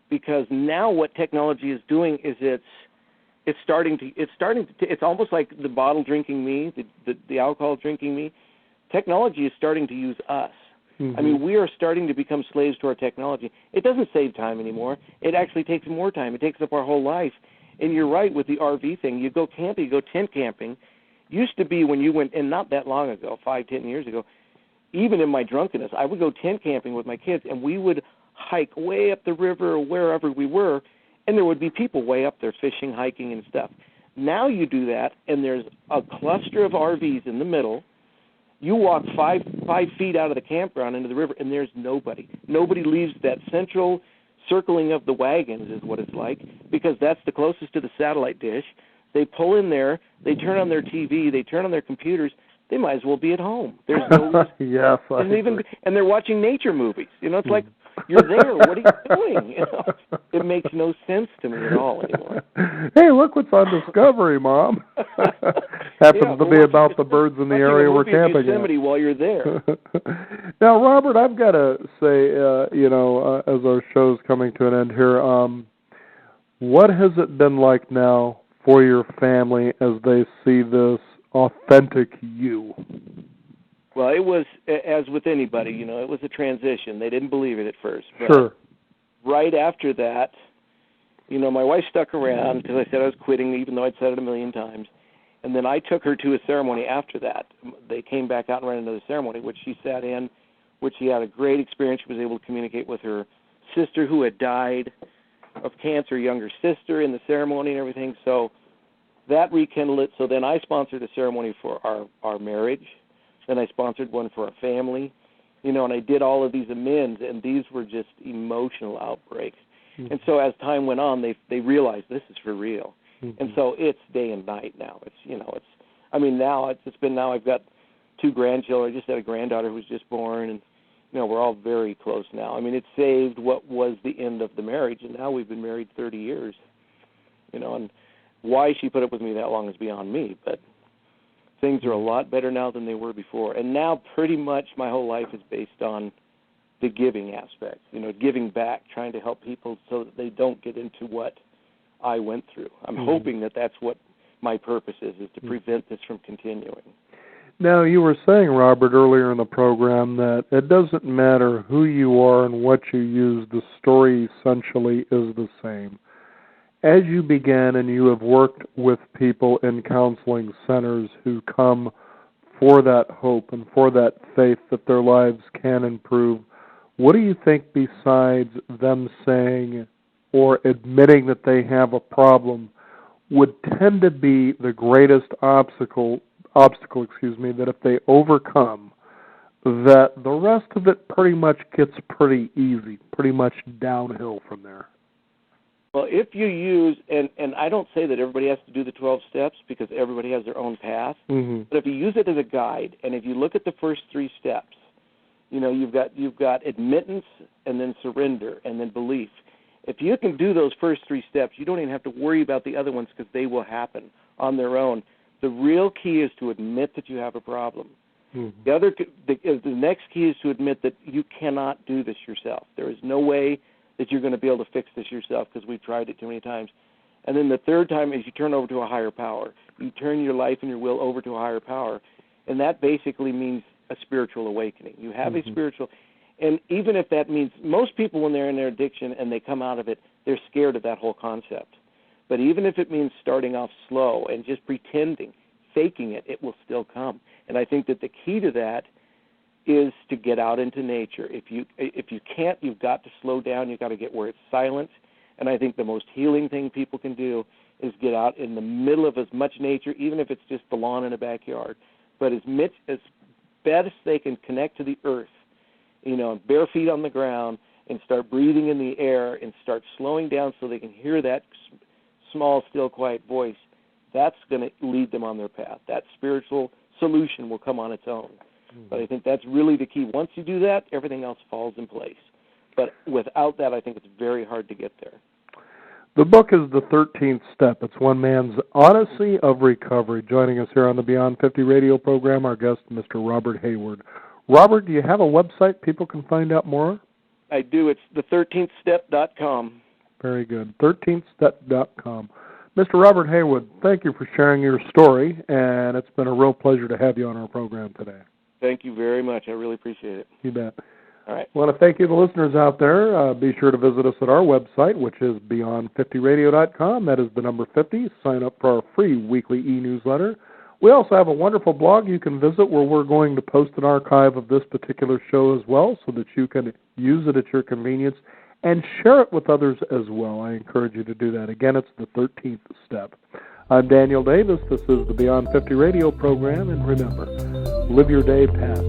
because now what technology is doing is it's almost like the bottle drinking me, the alcohol drinking me. Technology is starting to use us. Mm-hmm. We are starting to become slaves to our technology. It doesn't save time anymore. It actually takes more time. It takes up our whole life. And you're right with the RV thing. You go camping, you go tent camping. Used to be when you went, and not that long ago, 5-10 years ago, even in my drunkenness, I would go tent camping with my kids, and we would hike way up the river or wherever we were, and there would be people way up there fishing, hiking, and stuff. Now you do that, and there's a cluster of RVs in the middle. You walk 5 feet out of the campground into the river, and there's nobody. Nobody leaves that central circling of the wagons is what it's like, because that's the closest to the satellite dish. They pull in there, they turn on their TV, they turn on their computers. They might as well be at home. There's no yes, and they're watching nature movies. It's like, you're there. What are you doing? It makes no sense to me at all anymore. Hey, look what's on Discovery, Mom. Happens to be about the birds in the area we're camping in. Yosemite while you're there. Now, Robert, I've got to say, as our show's coming to an end here, what has it been like now for your family as they see this authentic you? Well, it was, as with anybody, it was a transition. They didn't believe it at first. But sure. Right after that, my wife stuck around because I said I was quitting, even though I'd said it a million times. And then I took her to a ceremony after that. They came back out and ran another ceremony, which she sat in, which she had a great experience. She was able to communicate with her sister who had died of cancer, younger sister, in the ceremony and everything. So that rekindled it. So then I sponsored a ceremony for our marriage. Then I sponsored one for our family, and I did all of these amends, and these were just emotional outbreaks. Mm-hmm. And so as time went on, they realized this is for real. Mm-hmm. And so it's day and night now. Now I've got 2 grandchildren. I just had a granddaughter who was just born, and we're all very close now. It saved what was the end of the marriage, and now we've been married 30 years. And why she put up with me that long is beyond me, but things are a lot better now than they were before. And now pretty much my whole life is based on the giving aspect, giving back, trying to help people so that they don't get into what I went through. I'm hoping that that's what my purpose is to prevent this from continuing. Now, you were saying, Robert, earlier in the program that it doesn't matter who you are and what you use, the story essentially is the same. As you began and you have worked with people in counseling centers who come for that hope and for that faith that their lives can improve, what do you think, besides them saying or admitting that they have a problem, would tend to be the greatest obstacle, that if they overcome, that the rest of it pretty much gets pretty easy, pretty much downhill from there? Well, if you use, and I don't say that everybody has to do the 12 steps because everybody has their own path, but if you use it as a guide, and if you look at the first 3 steps, you've got admittance and then surrender and then belief. If you can do those first 3 steps, you don't even have to worry about the other ones because they will happen on their own. The real key is to admit that you have a problem. The next key is to admit that you cannot do this yourself. There is no way that you're going to be able to fix this yourself because we've tried it too many times. And then the third time is you turn over to a higher power. You turn your life and your will over to a higher power. And that basically means a spiritual awakening. You have a spiritual, and even if that means, most people when they're in their addiction and they come out of it, they're scared of that whole concept. But even if it means starting off slow and just pretending, faking it, it will still come. And I think that the key to that is to get out into nature. If you can't, you've got to slow down. You've got to get where it's silent. And I think the most healing thing people can do is get out in the middle of as much nature, even if it's just the lawn in a backyard, but as best they can connect to the earth, bare feet on the ground, and start breathing in the air and start slowing down so they can hear that small, still, quiet voice. That's going to lead them on their path. That spiritual solution will come on its own. But I think that's really the key. Once you do that, everything else falls in place. But without that, I think it's very hard to get there. The book is The 13th Step. It's one man's Odyssey of recovery. Joining us here on the Beyond 50 radio program, our guest, Mr. Robert Hayward. Robert, do you have a website people can find out more? I do. It's the13thstep.com. Very good. 13thstep.com. Mr. Robert Hayward, thank you for sharing your story, and it's been a real pleasure to have you on our program today. Thank you very much. I really appreciate it. You bet. All right. I want to thank you, the listeners out there. Be sure to visit us at our website, which is beyond50radio.com. That is the number 50. Sign up for our free weekly e-newsletter. We also have a wonderful blog you can visit where we're going to post an archive of this particular show as well so that you can use it at your convenience and share it with others as well. I encourage you to do that. Again, it's the 13th step. I'm Daniel Davis. This is the Beyond 50 radio program, and remember, live your day past